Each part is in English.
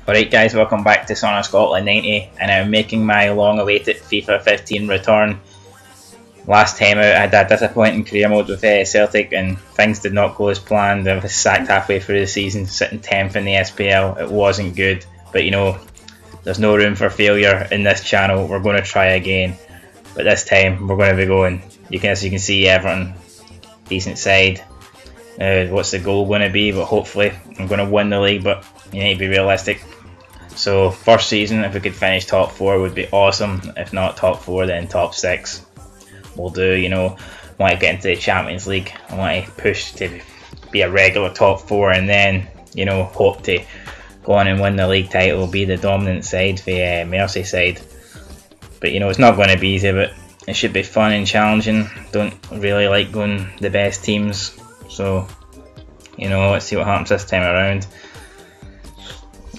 Alright guys, welcome back to Son of Scotland 90, and I'm making my long awaited FIFA 15 return. Last time out I had a disappointing career mode with Celtic and things did not go as planned. I was sacked halfway through the season, sitting 10th in the SPL. It wasn't good, but you know, there's no room for failure in this channel. We're going to try again, but this time we're going to be going, as you can see, Everton, decent side. What's the goal going to be? But hopefully I'm going to win the league, but you need to be realistic. So first season, if we could finish top 4 would be awesome. If not top 4, then top 6 will do. You know, I want to get into the Champions League. I want to push to be a regular top 4, and then, you know, hope to go on and win the league title, be the dominant side for Merseyside. But you know, it's not going to be easy, but it should be fun and challenging. Don't really like going the best teams, so you know, let's see what happens this time around.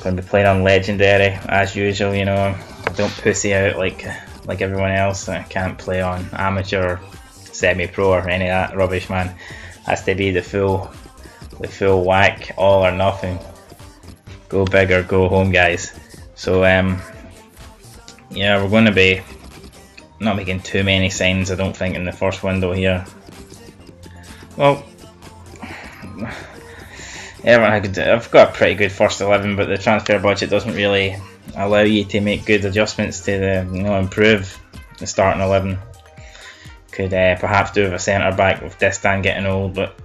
Going to be playing on legendary as usual. You know, I don't pussy out like everyone else. I can't play on amateur, semi-pro, or any of that rubbish, man. Has to be the full whack, all or nothing. Go big or go home, guys. So yeah, we're going to be not making too many signs, I don't think, in the first window here. Well, I've got a pretty good first 11, but the transfer budget doesn't really allow you to make good adjustments to improve the starting 11. Could perhaps do with a centre back with Distan getting old, but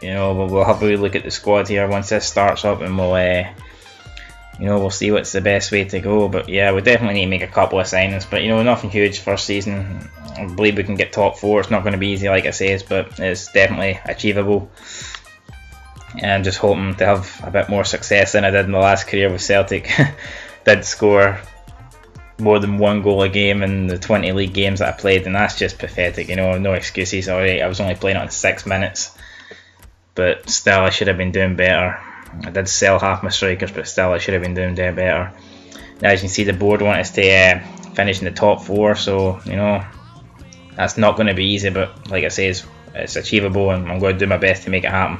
you know, we'll have a wee look at the squad here once this starts up, and we'll see what's the best way to go. But yeah, we definitely need to make a couple of signings, but you know, nothing huge first season. I believe we can get top 4. It's not going to be easy, like I say, but it's definitely achievable. And I'm just hoping to have a bit more success than I did in the last career with Celtic. Did score more than 1 goal a game in the 20 league games that I played, and that's just pathetic. You know, no excuses. Alright, I was only playing it on 6 minutes, but still I should have been doing better. I did sell half my strikers, but still I should have been doing better. Now, as you can see, the board want us to finish in the top 4, so you know, that's not going to be easy, but like I say, it's achievable, and I'm going to do my best to make it happen.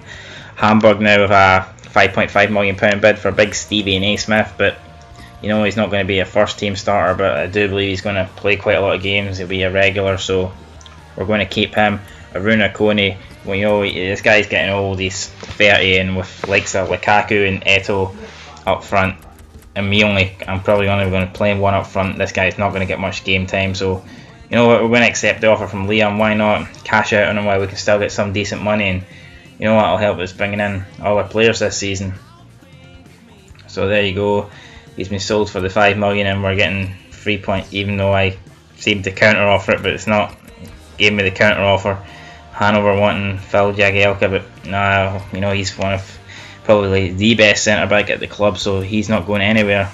Hamburg now with a £5.5 million bid for big Stevie Naismith, but you know, he's not going to be a first team starter, but I do believe he's going to play quite a lot of games. He'll be a regular, so we're going to keep him. Aruna Kone, well, you know, this guy's getting old, he's 30, and with likes of Lukaku and Eto'o up front, and I'm probably only going to play one up front. This guy's not going to get much game time, so you know what, we're going to accept the offer from Liam. Why not cash out on him while we can still get some decent money, and you know what will help us bringing in all our players this season. So there you go. He's been sold for the 5 million, and we're getting 3 point. Even though I seemed to counter offer it, but it's not. Gave me the counter offer. Hanover wanting Phil Jagielka, but no, you know, he's one of probably the best centre back at the club, so he's not going anywhere.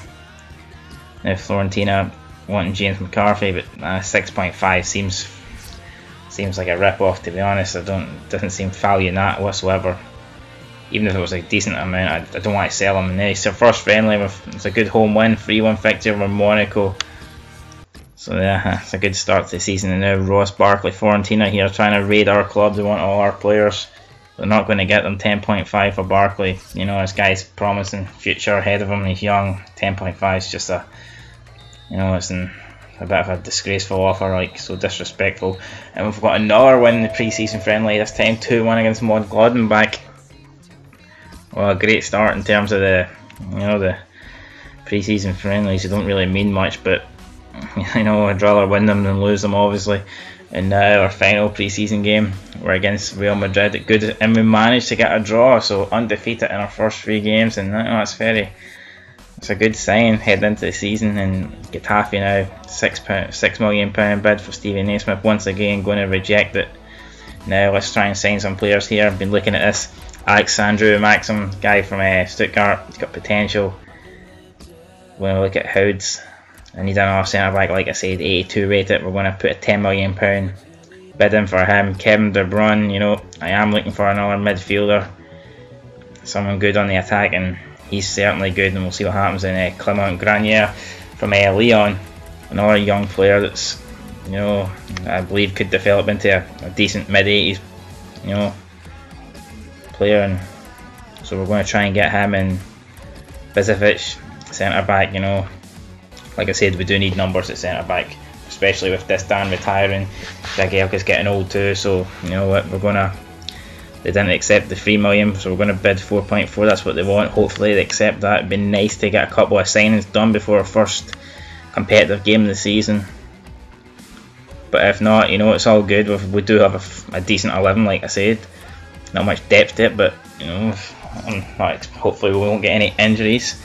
Now Florentina wanting James McCarthy, but 6.5 seems like a rip-off, to be honest. Doesn't seem value in that whatsoever. Even if it was a decent amount, I don't want to sell him. And it's their first friendly it's a good home win, 3-1 victory over Monaco. So yeah, it's a good start to the season. And now Ross Barkley, Florentina here trying to raid our club. They want all our players. They're not going to get them. 10.5 for Barkley. You know, this guy's promising future ahead of him. He's young. 10.5 is just a bit of a disgraceful offer, like, so disrespectful. And we've got another win in the pre-season friendly, this time 2-1 against Mönchengladbach. Well, a great start in terms of the pre-season friendlies. They don't really mean much, but you know, I'd rather win them than lose them, obviously. And now our final pre-season game, we're against Real Madrid. And we managed to get a draw, so undefeated in our first 3 games, and it's a good sign heading into the season. And Getafe now, £6 million bid for Stevie Naismith, once again going to reject it. Now let's try and sign some players here. I've been looking at this Alexandru Maxim guy from Stuttgart. He's got potential. We're going to look at Houds. I need another centre back, like I said, 82 rated. We're going to put a £10 million bid in for him. Kevin De Bruyne, you know, I am looking for another midfielder, someone good on the attack, and he's certainly good, and we'll see what happens in Clement Grenier from Lyon, another young player that's, you know, I believe could develop into a decent mid-80s, you know, player. And so we're going to try and get him. And Bizovic, centre back. You know, like I said, we do need numbers at centre back, especially with this Dan retiring. Jagielka's getting old too, so you know what, they didn't accept the 3 million, so we're going to bid 4.4. That's what they want. Hopefully they accept that. It'd be nice to get a couple of signings done before our first competitive game of the season. But if not, you know, it's all good. We do have a decent 11, like I said. Not much depth to it, but you know, hopefully we won't get any injuries.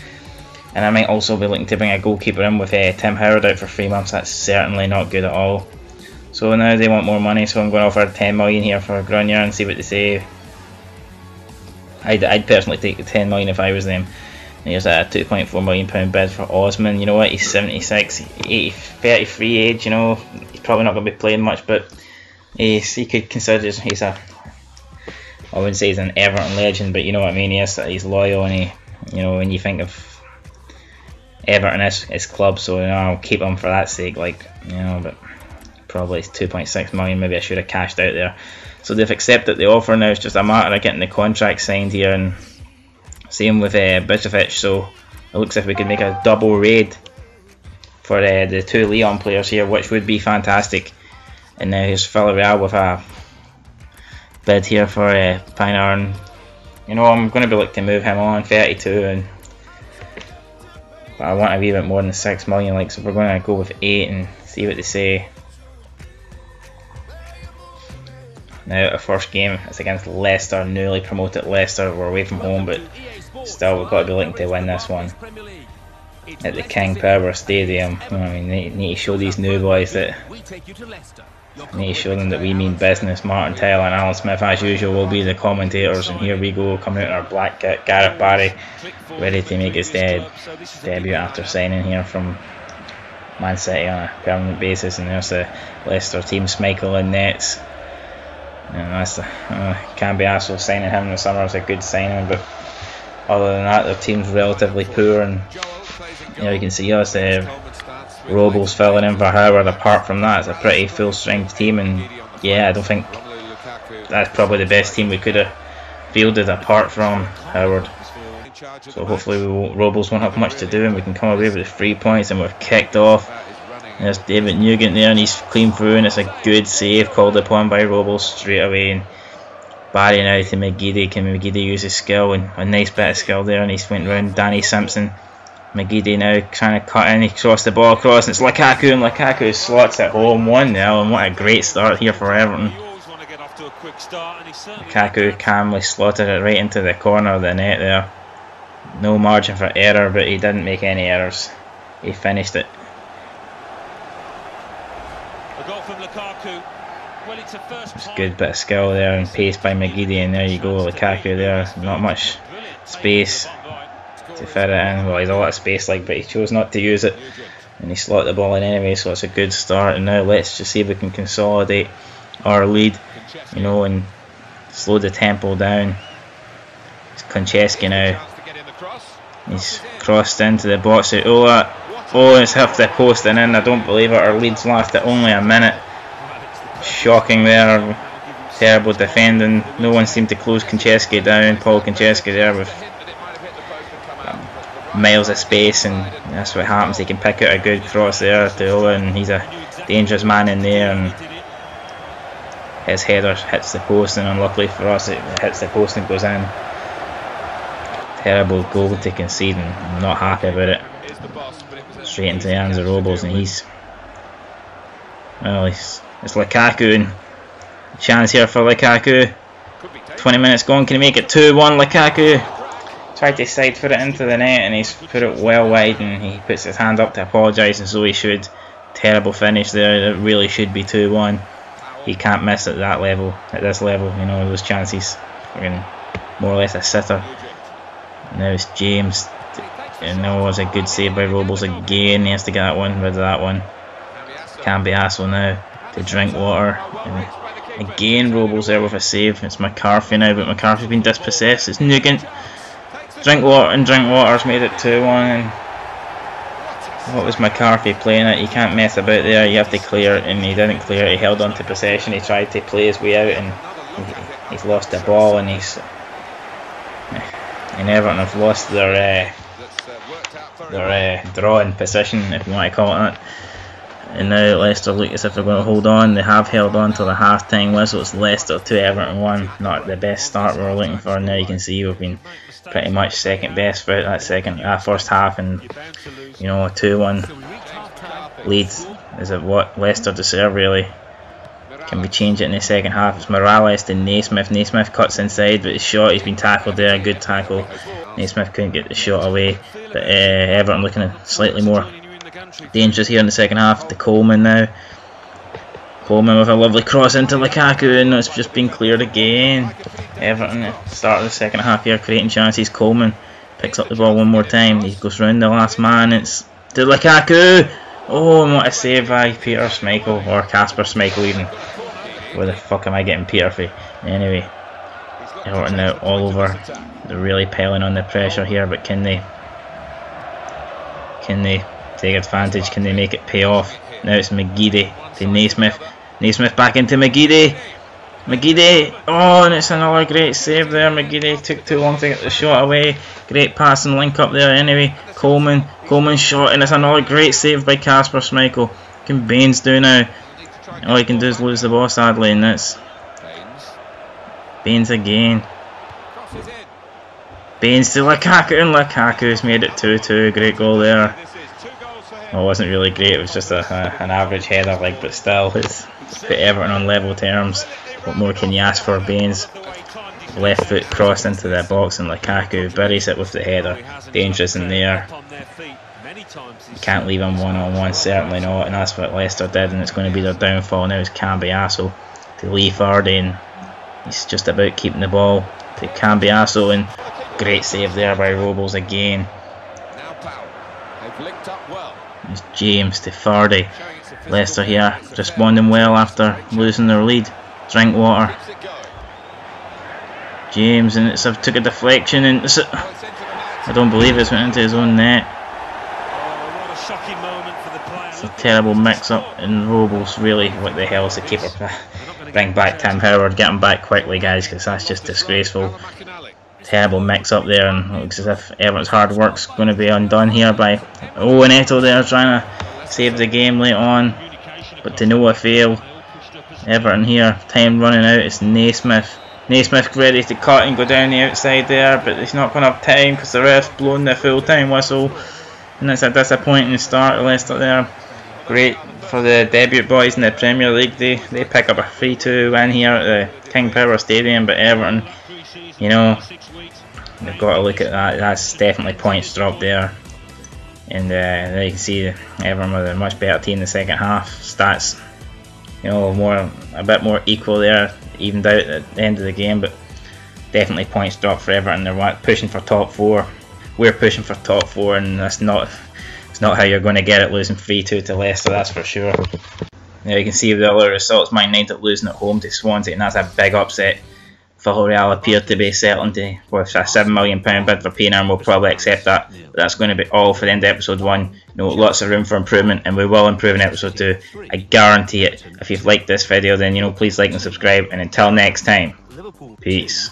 And I might also be looking to bring a goalkeeper in with Tim Howard out for 3 months. That's certainly not good at all. So now they want more money, so I'm going to offer 10 million here for Grunier and see what they say. I'd personally take the 10 million if I was them. And here's a £2.4 million bid for Osman. You know what, he's 76, 33 age, you know, he's probably not going to be playing much, but he could consider, he's a, I wouldn't say he's an Everton legend, but you know what I mean, he's loyal, and you know, when you think of Everton as his club, so you know, I'll keep him for that sake, like, you know, but probably it's 2.6 million, maybe I should have cashed out there. So they've accepted the offer. Now it's just a matter of getting the contract signed here, and same with Bicevic, so it looks like we could make a double raid for the 2 Lyon players here, which would be fantastic. And now here's Villarreal with a bid here for Pienaar. You know, I'm going to be looking to move him on, 32, but I want a wee bit more than 6 million, like, so we're going to go with 8 and see what they say. Now our first game is against Leicester, newly promoted Leicester. We're away from home, but still we've got to be looking to win this one at the King Power Stadium. I mean, they need to show these new boys that, we need to show them that we mean business. Martin Tyler and Alan Smith, as usual, will be the commentators, and here we go, coming out in our black kit. Gareth Barry ready to make his debut after signing here from Man City on a permanent basis. And there's the Leicester team, Schmeichel in nets. And that's can't be asked for signing him in the summer. It's a good signing, but other than that, their team's relatively poor. And you know, you can see us Robles filling in for Howard. Apart from that, it's a pretty full strength team, and yeah, I don't think that's probably the best team we could have fielded apart from Howard. So hopefully Robles won't have much to do, and we can come away with 3 points. And we've kicked off. There's David Nugent there, and he's clean through, and it's a good save called upon by Robles straight away. And Barry now to McGeady. Can McGeady use his skill? And a nice bit of skill there, and he's went round Danny Simpson. McGeady now trying to cut in, he crossed the ball across, and it's Lukaku, and Lukaku slots it home 1-0, and what a great start here for Everton. Lukaku calmly slotted it right into the corner of the net there. No margin for error, but he didn't make any errors. He finished it. It's a good bit of skill there and pace by McGeady, and there you go, Lukaku there. Not much space to fit it in. Well, he's a lot of space, like, but he chose not to use it, and he slotted the ball in anyway, so it's a good start. And now let's just see if we can consolidate our lead, you know, and slow the tempo down. It's Konchesky now. He's crossed into the box at Ola. Oh, it's hit the post and in. I don't believe it. Our lead's lasted only a minute. Shocking there. Terrible defending. No one seemed to close Konchesky down. Paul Konchesky there with miles of space, and that's what happens. He can pick out a good cross there to Ola, and he's a dangerous man in there, and his header hits the post, and unluckily for us it hits the post and goes in. Terrible goal to concede, and I'm not happy about it. Straight into the hands of Robles, and it's Lukaku, and a chance here for Lukaku. 20 minutes gone, can he make it 2-1? Lukaku tried to side foot it into the net, and he's put it well wide, and he puts his hand up to apologise, and so he should. Terrible finish there. It really should be 2-1. He can't miss at that level, at this level, you know, those chances. More or less a sitter. Now it's James. You know, it was a good save by Robles again. He has to get that one, rid of that one. Can't be hassle now to drink water. And again, Robles there with a save. It's McCarthy now, but McCarthy's been dispossessed. It's Nugent. Drink water's made it 2-1. And what was McCarthy playing at? You can't mess about there. You have to clear it, and he didn't clear it. He held on to possession. He tried to play his way out, and he's lost the ball, and Everton have lost their their drawing position, if you want to call it that. And now Leicester look as if they're going to hold on. They have held on till the half-time whistle. It's Leicester 2, Everton 1. Not the best start we were looking for. Now you can see we've been pretty much second best throughout that first half, and you know, a 2-1 lead is what Leicester deserve really. Can we change it in the second half? It's Morales to Naismith. Naismith cuts inside, but his shot, he's been tackled there. Good tackle. Naismith couldn't get the shot away, but Everton looking slightly more dangerous here in the second half. To Coleman now. Coleman with a lovely cross into Lukaku, and it's just been cleared again. Everton at the start of the second half here creating chances. Coleman picks up the ball one more time. He goes round the last man. It's to Lukaku. Oh, and what a save by Peter Schmeichel, or Kasper Schmeichel even. Where the fuck am I getting Peter for? Anyway, Everton now all over. They're really piling on the pressure here, but can they take advantage? Can they make it pay off? Now it's McGeady to Naismith. Naismith back into McGeady. McGeady, oh, and it's another great save there. McGeady took too long to get the shot away. Great pass and link up there. Anyway, Coleman shot, and it's another great save by Kasper Schmeichel. What can Baines do now? All he can do is lose the ball sadly, and that's Baines again. Baines to Lukaku, and Lukaku's made it 2-2. Great goal there. Well, it wasn't really great, it was just an average header, like, but still, it's put Everton on level terms. What more can you ask for? Baines, left foot crossed into the box, and Lukaku buries it with the header. Dangerous in there. You can't leave him one-on-one, certainly not, and that's what Leicester did, and it's going to be their downfall now. Is Cambiasso to Lee Vardy, and he's just about keeping the ball to Cambiasso, and great save there by Robles again. It's James to Vardy. Leicester here responding well after losing their lead. Drinkwater. James, and it's took a deflection, and I don't believe it's went into his own net. It's a terrible mix-up, and Robles really, what the hell is the keeper? Bring back Tim Howard, get him back quickly, guys, because that's just disgraceful. Terrible mix-up there, and it looks as if Everton's hard work's going to be undone here by and Eto'o there trying to save the game late on, but to no avail. Everton here, time running out. It's Naismith. Naismith ready to cut and go down the outside there, but he's not going to have time because the ref's blown the full-time whistle, and it's a disappointing start of Leicester there. Great for the debut boys in the Premier League. They pick up a 3-2 win here at the King Power Stadium, but Everton, you know, they've got to look at that. That's definitely points dropped there, and there you can see Everton with a much better team in the second half. Stats, you know, a bit more equal there, evened out at the end of the game, but definitely points dropped for Everton. They're pushing for top 4. We're pushing for top 4, and it's not how you're going to get it, losing 3-2 to Leicester, that's for sure. Now you can see the other results. Man United losing at home to Swansea, and that's a big upset. Villarreal appear to be settling with a £7 million bid for Payne, and we'll probably accept that. But that's going to be all for the end of episode 1. You know, lots of room for improvement, and we will improve in episode 2. I guarantee it. If you've liked this video, then, you know, please like and subscribe, and until next time, peace.